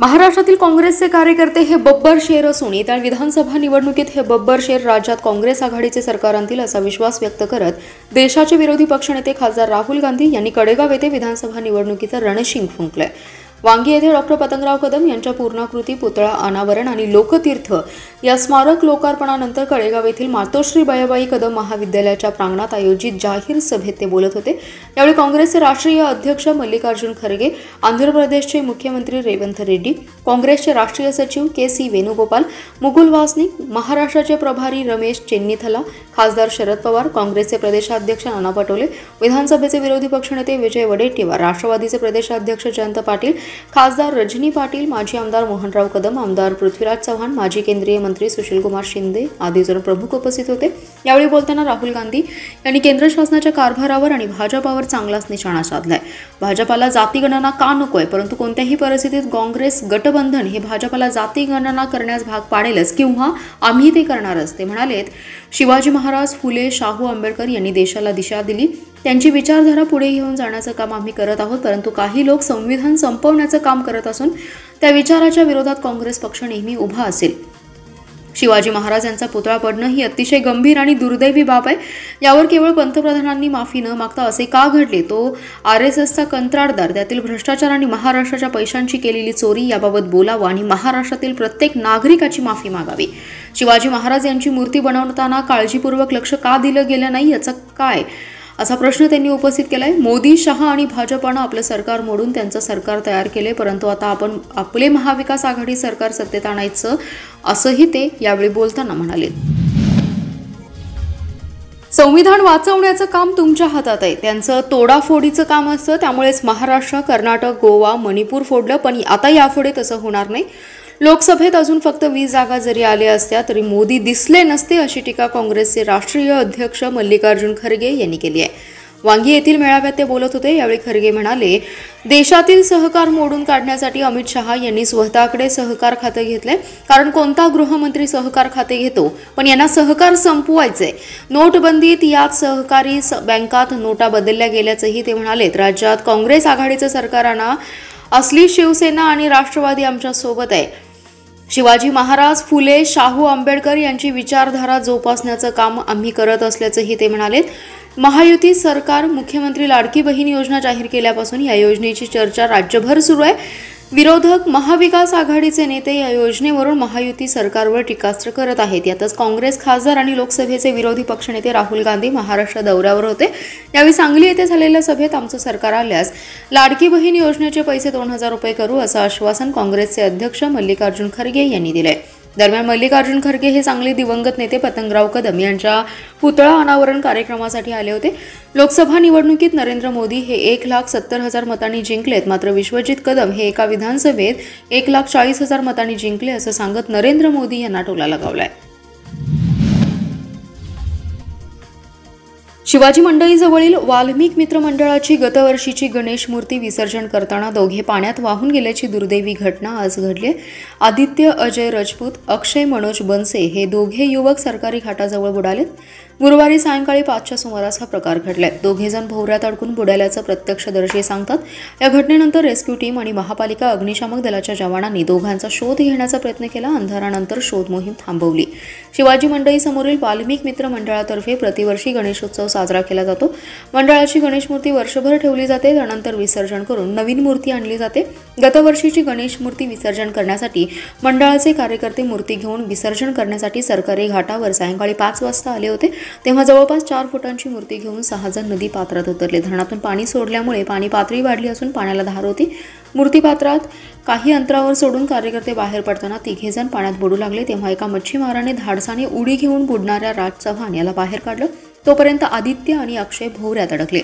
महाराष्ट्रातील काँग्रेसचे कार्यकर्ते हे बब्बर शेर असून येत्या विधानसभा निवडणुकीत हे बब्बर शेर राज्यात काँग्रेस आघाडीचे सरकार आणतील असा विश्वास व्यक्त करत देशाचे विरोधी पक्षनेते खासदार राहुल गांधी यांनी कडेगाव येथे विधानसभा निवडणुकीचं रणशिंग फुंकलंय। वांगी येथे डॉक्टर पतंगराव कदम यांच्या पूर्णाकृती पुतळा अनावरण आणि लोकतीर्थ या स्मारक लोकार्पणानंतर कडेगाव येथील मातोश्री बयाबाई कदम महाविद्यालयाच्या प्रांगणात आयोजित जाहीर सभेत ते बोलत होते। यावेळी काँग्रेसचे राष्ट्रीय अध्यक्ष मल्लिकार्जुन खरगे, आंध्र प्रदेशचे मुख्यमंत्री रेवंत रेड्डी, काँग्रेसचे राष्ट्रीय सचिव के.सी. वेणुगोपाल, मुकुल वासनिक, महाराष्ट्राचे प्रभारी रमेश चेन्नीथला, खासदार शरद पवार, काँग्रेसचे प्रदेशाध्यक्ष नाना पटोले, विधानसभेचे विरोधी पक्षनेते विजय वडेट्टीवार, राष्ट्रवादीचे प्रदेशाध्यक्ष जयंत पाटील, खासदार रजनी पाटील, माजी आमदार मोहनराव कदम, आमदार पृथ्वीराज चव्हाण, माजी केंद्रीय मंत्री सुशीलकुमार शिंदे आदी जण प्रमुख उपस्थित होते। यावेळी बोलताना राहुल गांधी यांनी केंद्र शासनाच्या कारभारावर आणि भाजपावर चांगलाच निशाणा साधलाय। भाजपाला जातीगणना का नकोय, परंतु कोणत्याही परिस्थितीत काँग्रेस गठबंधन हे भाजपाला जातीगणना करण्यास भाग पाडेलच किंवा आम्ही ते करणारच। ते म्हणालेत, शिवाजी महाराज, फुले, शाहू आंबेडकर यांनी देशाला दिशा दिली, त्यांची विचारधारा पुढे घेऊन जाण्याचं काम आम्ही करत आहोत, परंतु काही लोक संविधान संपवण्याचं काम करत असून त्या विचाराच्या विरोधात काँग्रेस पक्ष नेहमी उभा असेल। शिवाजी महाराज यांचा पुतळा पडणं ही अतिशय गंभीर आणि दुर्दैवी बाब आहे। यावर केवळ पंतप्रधानांनी माफी न मागता असे का घडले, तो RSSचा कंत्राटदार, त्यातील भ्रष्टाचार आणि महाराष्ट्राच्या पैशांची केलेली चोरी याबाबत बोलावं आणि महाराष्ट्रातील प्रत्येक नागरिकाची माफी मागावी। शिवाजी महाराज यांची मूर्ती बनवताना काळजीपूर्वक लक्ष का दिलं गेलं नाही याचं काय, असा प्रश्न त्यांनी उपस्थित केलाय। मोदी, शहा आणि भाजपानं आपलं सरकार मोडून त्यांचं सरकार तयार केले, परंतु आता आपण आपले महाविकास आघाडी सरकार सत्तेत आणायचं असंही ते यावेळी बोलताना म्हणाले। संविधान वाचवण्याचं काम तुमच्या हातात आहे, त्यांचं तोडाफोडीचं काम असतं, त्यामुळेच महाराष्ट्र, कर्नाटक, गोवा, मणिपूर फोडलं, पण आता यापुढे तसं होणार नाही। लोकसभेत अजून फक्त 20 जागा जरी आल्या असत्या तरी मोदी दिसले नसते, अशी टीका काँग्रेसचे राष्ट्रीय अध्यक्ष मल्लिकार्जुन खरगे यांनी केली आहे। वांगी येथील मेळाव्यात ते बोलत होते। यावेळी खरगे म्हणाले, देशातील सहकार मोडून काढण्यासाठी अमित शहा यांनी स्वतःकडे सहकार खाते घेतले, कारण कोणता गृहमंत्री सहकार खाते घेतो, पण यांना सहकार संपवायचंय। नोटबंदीत यात सहकारी बँकात नोटा बदलल्या गेल्याचंही ते म्हणालेत। राज्यात काँग्रेस आघाडीचं सरकार आणा, असली शिवसेना आणि राष्ट्रवादी आमच्या सोबत आहे। शिवाजी महाराज, फुले, शाहू आंबेडकर यांची विचारधारा जोपासण्याचं काम आम्ही करत असल्याचंही ते म्हणालेत। महायुती सरकार मुख्यमंत्री लाडकी बहीण योजना जाहीर केल्यापासून या योजनेची चर्चा राज्यभर सुरू आहे। विरोधक महाविकास आघाडीचे नेते या योजनेवरून महायुती सरकारवर टीकास्त्र करत आहेत। यातच काँग्रेस खासदार आणि लोकसभेचे विरोधी पक्षनेते राहुल गांधी महाराष्ट्र दौऱ्यावर होते। यावेळी सांगली येथे झालेल्या सभेत आमचं सरकार आल्यास लाडकी बहीण योजनेचे पैसे 2000 रुपये करू, असं आश्वासन काँग्रेसचे अध्यक्ष मल्लिकार्जुन खरगे यांनी दिले। दरम्यान मल्लिकार्जुन खरगे हे सांगली दिवंगत नेते पतंगराव कदम यांच्या पुतळा अनावरण कार्यक्रमासाठी आले होते। लोकसभा निवडणुकीत नरेंद्र मोदी हे 1,70,000 मतांनी जिंकलेत, मात्र विश्वजित कदम हे एका विधानसभेत 1,40,000 मतांनी जिंकले, असं सांगत नरेंद्र मोदी यांना टोला लगावलाय। शिवाजी मंडईजवळील वाल्मिक मित्र मंडळाची गतवर्षीची गणेश मूर्ती विसर्जन करताना दोघे पाण्यात वाहून गेल्याची दुर्दैवी घटना आज घडली। आदित्य अजय राजपूत, अक्षय मनोज बनसे हे दोघे युवक सरकारी घाटाजवळ बुडालेत। गुरुवारी सायंकाळी 5च्या सुमारास हा प्रकार घडलाय। दोघे जण भोवऱ्यात अडकून बुडाल्याचं प्रत्यक्षदर्शी सांगतात। या घटनेनंतर रेस्क्यू टीम आणि महापालिका अग्निशामक दलाच्या जवानांनी दोघांचा शोध घेण्याचा प्रयत्न केला। अंधारानंतर शोध मोहीम थांबवली। शिवाजी मंडई समोरील वाल्मिक मित्र मंडळातर्फे प्रतिवर्षी गणेशोत्सव साजरा केला जातो। मंडळाची गणेश मूर्ती वर्षभर ठेवली जाते, त्यानंतर विसर्जन करून नवीन मूर्ती आणली जाते। गतवर्षीची गणेश मूर्ती विसर्जन करण्यासाठी मंडळाचे कार्यकर्ते मूर्ती घेऊन विसर्जन करण्यासाठी सरकारी घाटावर सायंकाळी 5 वाजता आले होते। तेव्हा जवळपास 4 फुटांची मूर्ती घेऊन 6 जण नदी पात्रात उतरले। धरणातून पाणी सोडल्यामुळे पाणी पातळी वाढली असून पाण्याला धार होती। मूर्ती पात्रात काही अंतरावर सोडून कार्यकर्ते बाहेर पडताना 3 जण पाण्यात बुडू लागले। तेव्हा एका मच्छीमाराने धाडसाने उडी घेऊन बुडणाऱ्या राज चव्हाण याला बाहेर काढलं। तोपर्यंत आदित्य आणि अक्षय भोवऱ्यात अडकले।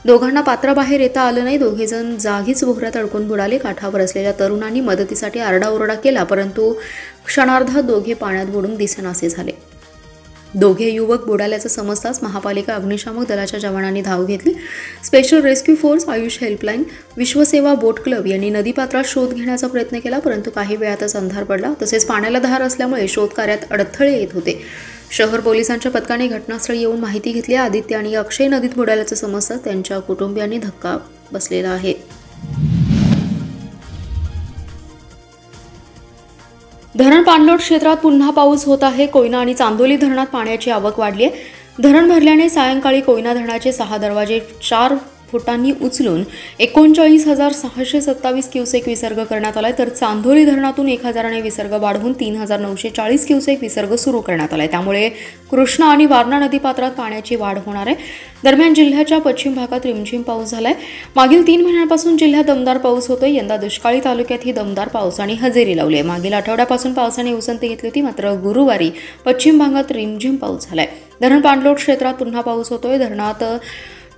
दोघांना पात्राबाहेर येता आलं नाही। दोघे जण जागीच भोवऱ्यात अडकून बुडाले। काठावर असलेल्या तरुणांनी मदतीसाठी आरडाओरडा केला, परंतु क्षणार्धात दोघे पाण्यात बुडून दिसेनासे झाले। दोघे युवक बुडाल्याचं समजताच महापालिका अग्निशामक दलाच्या जवानांनी धाव घेतली। Special rescue force, Ayush helpline, Vishwaseva boat club यांनी नदीपात्रात शोध घेण्याचा प्रयत्न केला, परंतु काही वेळातच अंधार पडला। तसेच पाण्याला धार असल्यामुळे शोधकार्यात अडथळे येत होते। शहर पोलिसांच्या पथकाने घटनास्थळी येऊन माहिती घेतली। आदित्य आणि अक्षय नदीत बुडाल्याचं समजताच त्यांच्या कुटुंबियांनी धक्का बसलेला आहे। धरण पाणलोट क्षेत्रात पुन्हा पाऊस होत आहे. कोयना आणि चांदोली धरणात पाण्याची आवक वाढली आहे. धरण भरल्याने सायंकाळी कोयना धरणाचे 6 दरवाजे 4 फुटांनी उचलून 39,627 क्युसेक विसर्ग करण्यात आलाय, तर चांदोली धरणातून 1,000 ने विसर्ग वाढवून 3,940 क्युसेक विसर्ग सुरू करण्यात आलाय. त्यामुळे कृष्णा आणि वारणा नदीपात्रात पाण्याची वाढ होणार आहे. दरम्यान जिल्ह्याच्या पश्चिम भागात रिमझिम पाऊस झालाय. मागील 3 महिन्यांपासून जिल्ह्यात दमदार पाऊस होतोय. यंदा दुष्काळी तालुक्यात ही दमदार पावसाने हजेरी लावली आहे. मागील आठवड्यापासून पावसाने उसंत घेतली होती, मात्र गुरुवारी पश्चिम भागात रिमझिम पाऊस झालाय. धरण पाणलोट क्षेत्रात पुन्हा पाऊस होतोय. धरणात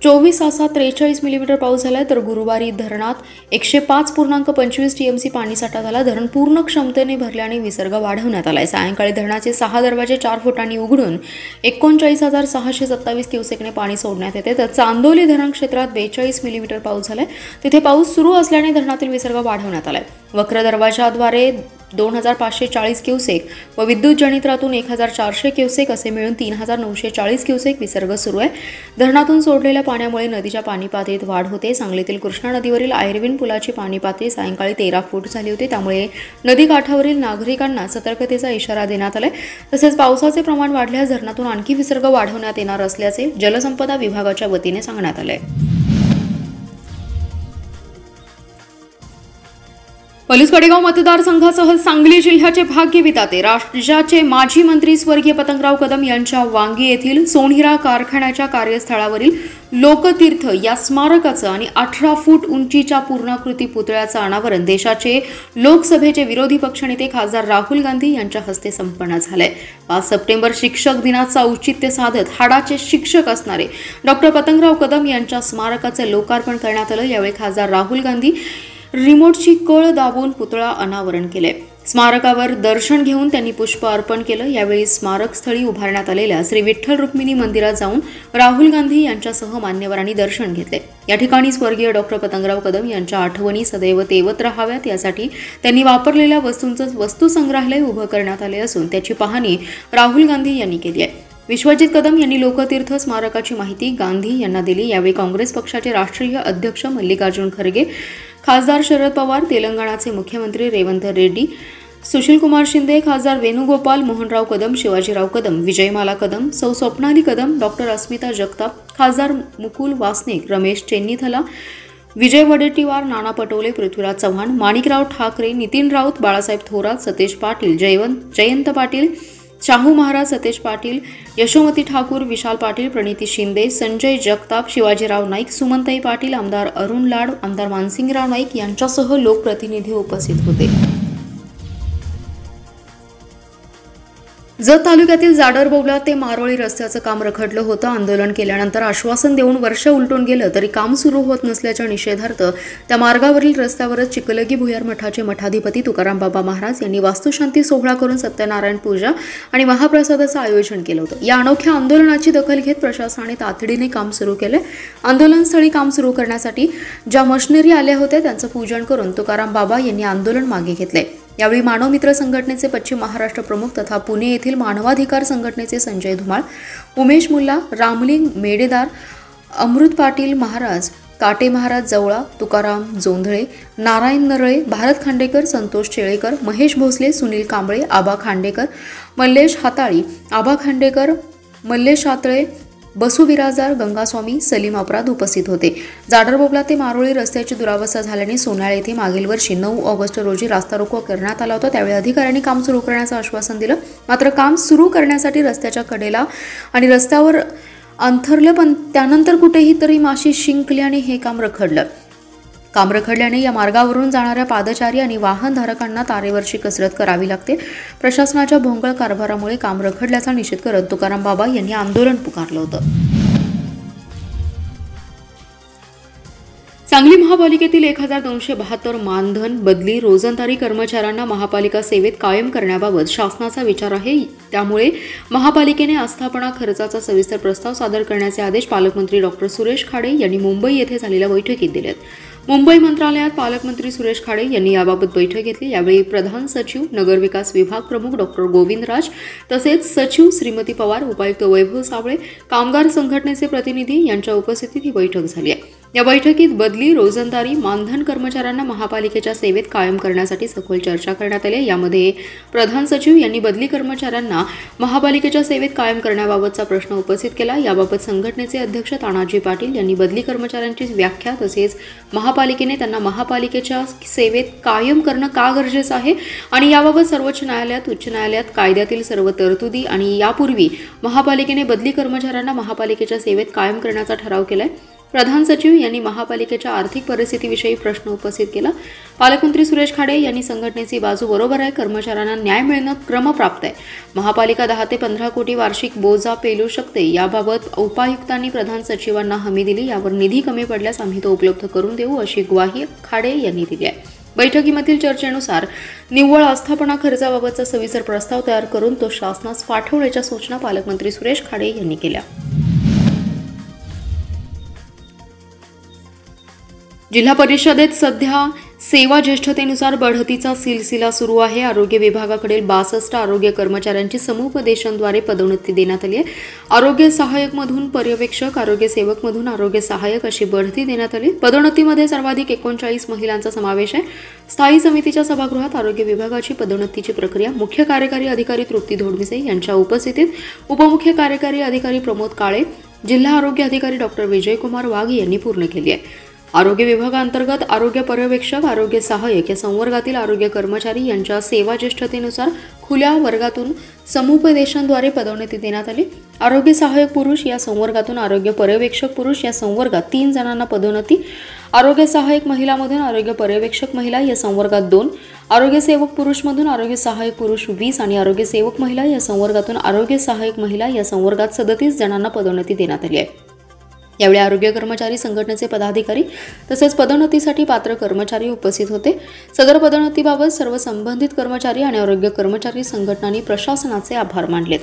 24 तासात 43 मिलीमीटर पाऊस झालाय, तर गुरुवारी धरणात 105.25 TMC पाणीसाठा झाला. धरण पूर्ण क्षमतेने भरल्याने विसर्ग वाढवण्यात आलाय. सायंकाळी धरणाचे 6 दरवाजे 4 फुटांनी उघडून 39,627 क्युसेकने पाणी सोडण्यात येते. तर चांदोली धरण क्षेत्रात 42 मिलीमीटर पाऊस झालाय. तिथे पाऊस सुरू असल्याने धरणातील विसर्ग वाढवण्यात आलाय. वक्र दरवाजाद्वारे 2,540 क्युसेक व विद्युत जनित्रातून 1,400 क्युसेक असे मिळून 3,940 क्युसेक विसर्ग सुरू आहे. धरणातून सोडलेल्या पाण्यामुळे नदीच्या पाणी पातळीत वाढ होते. सांगलीतील कृष्णा नदीवरील आयर्विन पुलाची पाणी पातळी सायंकाळी 13 फूट झाली होती. त्यामुळे नदीकाठावरील नागरिकांना सतर्कतेचा इशारा देण्यात आलाय. तसेच पावसाचे प्रमाण वाढल्यास धरणातून आणखी विसर्ग वाढवण्यात येणार असल्याचे जलसंपदा विभागाच्या वतीने सांगण्यात आले. पलूस कडेगाव मतदारसंघासह सांगली जिल्ह्याचे भाग्य विधाते राज्याचे माजी मंत्री स्वर्गीय पतंगराव कदम यांच्या वांगी येथील सोनहिरा कारखान्याच्या कार्यस्थळावरील लोकतीर्थ या स्मारकाचं आणि 18 फूट उंचीच्या पूर्णाकृती पुतळ्याचं अनावरण देशाचे लोकसभेचे विरोधी पक्षनेते खासदार राहुल गांधी यांच्या हस्ते संपन्न झालंय. 5 सप्टेंबर शिक्षक दिनाचं औचित्य साधत हाडाचे शिक्षक असणारे डॉक्टर पतंगराव कदम यांच्या स्मारकाचे लोकार्पण करण्यात आलं. यावेळी खासदार राहुल गांधी रिमोटची कळ दाबून पुतळा अनावरण केले. स्मारकावर दर्शन घेऊन त्यांनी पुष्प अर्पण केलं. यावेळी स्मारकस्थळी उभारण्यात आलेल्या श्री विठ्ठल रुक्मिणी मंदिरात जाऊन राहुल गांधी यांच्यासह मान्यवरांनी दर्शन घेतले. या ठिकाणी स्वर्गीय डॉक्टर पतंगराव कदम यांच्या आठवणी सदैव तेवत राहाव्यात यासाठी त्यांनी वापरलेल्या वस्तूंचं वस्तुसंग्रहालय उभं करण्यात आले असून त्याची पाहणी राहुल गांधी यांनी केली आहे. विश्वजित कदम यांनी लोकतीर्थ स्मारकाची माहिती गांधी यांना दिली. यावेळी काँग्रेस पक्षाचे राष्ट्रीय अध्यक्ष मल्लिकार्जुन खरगे, खासदार शरद पवार, तेलंगणाचे मुख्यमंत्री रेवंत रेड्डी, सुशीलकुमार शिंदे, खासदार वेणुगोपाल, मोहनराव कदम, शिवाजीराव कदम, विजयमाला कदम, सौ स्वप्नाली कदम, डॉक्टर अस्मिता जगताप, खासदार मुकुल वासनिक, रमेश चेन्नीथला, विजय वडेट्टीवार, नाना पटोले, पृथ्वीराज चव्हाण, माणिकराव ठाकरे, नितीन राऊत, बाळासाहेब थोरात, सतेज पाटील, जयंत पाटील, शाहू महाराज, सतेज पाटील, यशोमती ठाकूर, विशाल पाटील, प्रणिती शिंदे, संजय जगताप, शिवाजीराव नाईक, सुमनताई पाटील, आमदार अरुण लाड, आमदार मानसिंगराव नाईक यांच्यासह लोकप्रतिनिधी उपस्थित होते. जत तालुक्यातील जाडरबौला ते मारोळी रस्त्याचं काम रखडलं होतं. आंदोलन केल्यानंतर आश्वासन देऊन वर्ष उलटून गेलं तरी काम सुरू होत नसल्याच्या निषेधार्थ त्या मार्गावरील रस्त्यावरच चिकलगी भुयार मठाचे मठाधिपती तुकाराम बाबा महाराज यांनी वास्तुशांती सोहळा करून सत्यनारायण पूजा आणि महाप्रसादाचं आयोजन केलं होतं. या अनोख्या आंदोलनाची दखल घेत प्रशासनाने तातडीने काम सुरू केले. आंदोलनस्थळी काम सुरू करण्यासाठी ज्या मशिनरी आल्या होत्या त्यांचं पूजन करून तुकाराम बाबा यांनी आंदोलन मागे घेतले. यावेळी मानव मित्र संघटनेचे पश्चिम महाराष्ट्र प्रमुख तथा पुणे येथील मानवाधिकार संघटनेचे संजय धुमाळ, उमेश मुल्ला, रामलिंग मेडेदार, अमृत पाटील महाराज, काटे महाराज जवळा, तुकाराम जोंधळे, नारायण नरळे, भारत खांडेकर, संतोष चेळेकर, महेश भोसले, सुनील कांबळे, आबा खांडेकर, मल्लेश हाताळी, आबा खांडेकर, मल्लेश हातळे, बसू बिराजदार, गंगास्वामी, सलीम अपराध उपस्थित होते. जाडरबोबला ते मारोळी रस्त्याची दुरावस्था झाल्याने सोनाळ येथे मागील वर्षी 9 ऑगस्ट रोजी रास्ता रोको करण्यात आला होता. त्यावेळी अधिकाऱ्यांनी काम सुरू करण्याचं आश्वासन दिलं. मात्र काम सुरू करण्यासाठी रस्त्याच्या कडेला आणि रस्त्यावर अंथरलं, पण त्यानंतर कुठेही तरी माशी शिंकल्याने हे काम रखडलं. काम रखडल्याने या मार्गावरून जाणाऱ्या पादचारी आणि वाहनधारकांना तारेवरची कसरत करावी लागते. प्रशासनाच्या भोंगळ कारभारामुळे काम रखडल्याचा निषेध करत तुकाराम बाबा यांनी आंदोलन पुकारलं होतं. सांगली महापालिकेतील 1272 मानधन, बदली, रोजंदारी कर्मचाऱ्यांना महापालिका सेवेत कायम करण्याबाबत शासनाचा विचार आहे. त्यामुळे महापालिकेने आस्थापना खर्चाचा सविस्तर प्रस्ताव सादर करण्याचे आदेश पालकमंत्री डॉक्टर सुरेश खाडे यांनी मुंबई येथे झालेल्या बैठकीत दिलेत. मुंबई मंत्रालयात पालकमंत्री सुरेश खाडे यांनी याबाबत बैठक घेतली. यावेळी प्रधान सचिव, नगरविकास विभाग प्रमुख डॉक्टर गोविंदराज, तसेच सचिव श्रीमती पवार, उपायुक्त वैभव साबळे, कामगार संघटनेचे प्रतिनिधी यांच्या उपस्थितीत ही बैठक झाली आहे. या बैठकीत बदली, रोजंदारी, मानधन कर्मचाऱ्यांना महापालिकेच्या सेवेत कायम करण्यासाठी सखोल चर्चा करण्यात आली। यामध्ये प्रधान सचिव यांनी बदली कर्मचाऱ्यांना महापालिकेच्या सेवेत कायम करण्याबाबतचा प्रश्न उपस्थित केला। याबाबत संघटनेचे अध्यक्ष तानाजी पाटील यांनी बदली कर्मचाऱ्यांची व्याख्या तसेच महापालिकेने त्यांना महापालिकेच्या सेवेत कायम करणं का गरजेचं आहे आणि याबाबत सर्वोच्च न्यायालयात, उच्च न्यायालयात कायद्यातील सर्व तरतुदी आणि यापूर्वी महापालिकेने बदली कर्मचाऱ्यांना महापालिकेच्या सेवेत कायम करण्याचा ठराव केलाय। प्रधान सचिव यांनी महापालिकेच्या आर्थिक परिस्थितीविषयी प्रश्न उपस्थित केला। पालकमंत्री सुरेश खाडे यांनी संघटनेची बाजू बरोबर आहे, कर्मचाऱ्यांना न्याय मिळणं क्रमप्राप्त आहे। महापालिका 10 ते 15 कोटी वार्षिक बोजा पेलू शकते। याबाबत उपायुक्तांनी प्रधान सचिवांना हमी दिली। यावर निधी कमी पडल्यास आम्ही तो उपलब्ध करून देऊ अशी ग्वाही खाडे यांनी दिली आहे। बैठकीमधील चर्चेनुसार निव्वळ आस्थापना खर्चाबाबतचा सविस्तर प्रस्ताव तयार करून तो शासनास पाठवण्याच्या सूचना पालकमंत्री सुरेश खाडे यांनी केल्या। जिल्हा परिषदेत सध्या सेवा ज्येष्ठतेनुसार बढतीचा सिलसिला सुरू आहे। आरोग्य विभागाकडील 62 आरोग्य कर्मचाऱ्यांची समुपदेशनद्वारे पदोन्नती देण्यात आली आहे। आरोग्य सहाय्यक मधून पर्यवेक्षक, आरोग्य सेवक मधून आरोग्य सहाय्यक अशी बढती देण्यात आली। पदोन्नतीमध्ये सर्वाधिक 39 महिलांचा समावेश आहे। स्थायी समितीच्या सभागृहात आरोग्य विभागाची पदोन्नतीची प्रक्रिया मुख्य कार्यकारी अधिकारी तृप्ती धोडमिसे यांच्या उपस्थितीत उपमुख्य कार्यकारी अधिकारी प्रमोद काळे, जिल्हा आरोग्य अधिकारी डॉक्टर विजयकुमार वाघ यांनी पूर्ण केली आहे। आरोग्य विभागांतर्गत आरोग्य पर्यवेक्षक, आरोग्य सहाय्यक या संवर्गातील आरोग्य कर्मचारी यांच्या सेवा ज्येष्ठतेनुसार खुल्या वर्गातून समुपदेशनद्वारे पदोन्नती देण्यात आली। आरोग्य सहाय्यक पुरुष या संवर्गातून आरोग्य पर्यवेक्षक पुरुष या संवर्गात 3 जणांना पदोन्नती, आरोग्य सहाय्यक महिलामधून आरोग्य पर्यवेक्षक महिला या संवर्गात 2, आरोग्य सेवक पुरुषमधून आरोग्य सहाय्यक पुरुष 20 आणि आरोग्य सेवक महिला या संवर्गातून आरोग्य सहाय्यक महिला या संवर्गात 37 जणांना पदोन्नती देण्यात आली आहे। यावेळी आरोग्य कर्मचारी संघटनेचे पदाधिकारी तसेच पदोन्नतीसाठी पात्र कर्मचारी उपस्थित होते। सदर पदोन्नतीबाबत सर्व संबंधित कर्मचारी आणि आरोग्य कर्मचारी संघटनांनी प्रशासनाचे आभार मानले।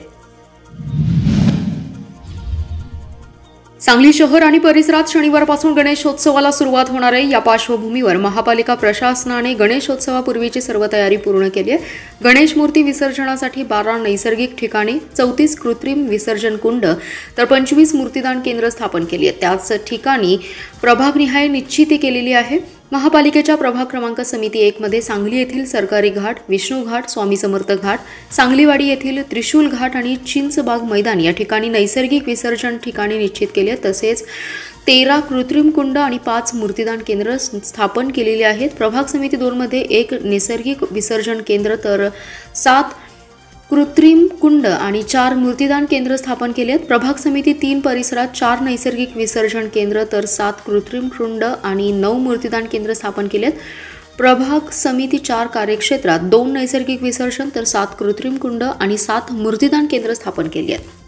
सांगली शहर आणि परिसरात शनिवारपासून गणेशोत्सवाला सुरुवात होणार आहे। या पार्श्वभूमीवर महापालिका प्रशासनाने गणेशोत्सवापूर्वीची सर्व तयारी पूर्ण केली आहे। गणेश मूर्ती विसर्जनासाठी 12 नैसर्गिक ठिकाणी, 34 कृत्रिम विसर्जन कुंड तर 25 मूर्तीदान केंद्र स्थापन केली आहेत। त्याच ठिकाणी प्रभागनिहाय निश्चिती केलेली आहे। महापालिकेच्या प्रभाग क्रमांक समिती 1 मध्ये सांगली येथील सरकारी घाट, विष्णू घाट, स्वामी समर्थ घाट, सांगलीवाडी येथील त्रिशूल घाट आणि चिंचबाग मैदान या ठिकाणी नैसर्गिक विसर्जन ठिकाणी निश्चित केले आहेत। तसेच 13 कृत्रिम कुंड आणि 5 मूर्तीदान केंद्र स्थापन केलेली आहेत। प्रभाग समिती 2 मध्ये 1 नैसर्गिक विसर्जन केंद्र तर 7 कृत्रिम कुंड आणि 4 मूर्तीदान केंद्र स्थापन केले आहेत। प्रभाग समिती 3 परिसरात 4 नैसर्गिक विसर्जन केंद्र तर 7 कृत्रिम कुंड आणि 9 मूर्तीदान केंद्र स्थापन केले आहेत। प्रभाग समिती 4 कार्यक्षेत्रात 2 नैसर्गिक विसर्जन तर 7 कृत्रिम कुंड आणि 7 मूर्तीदान केंद्र स्थापन केली आहेत।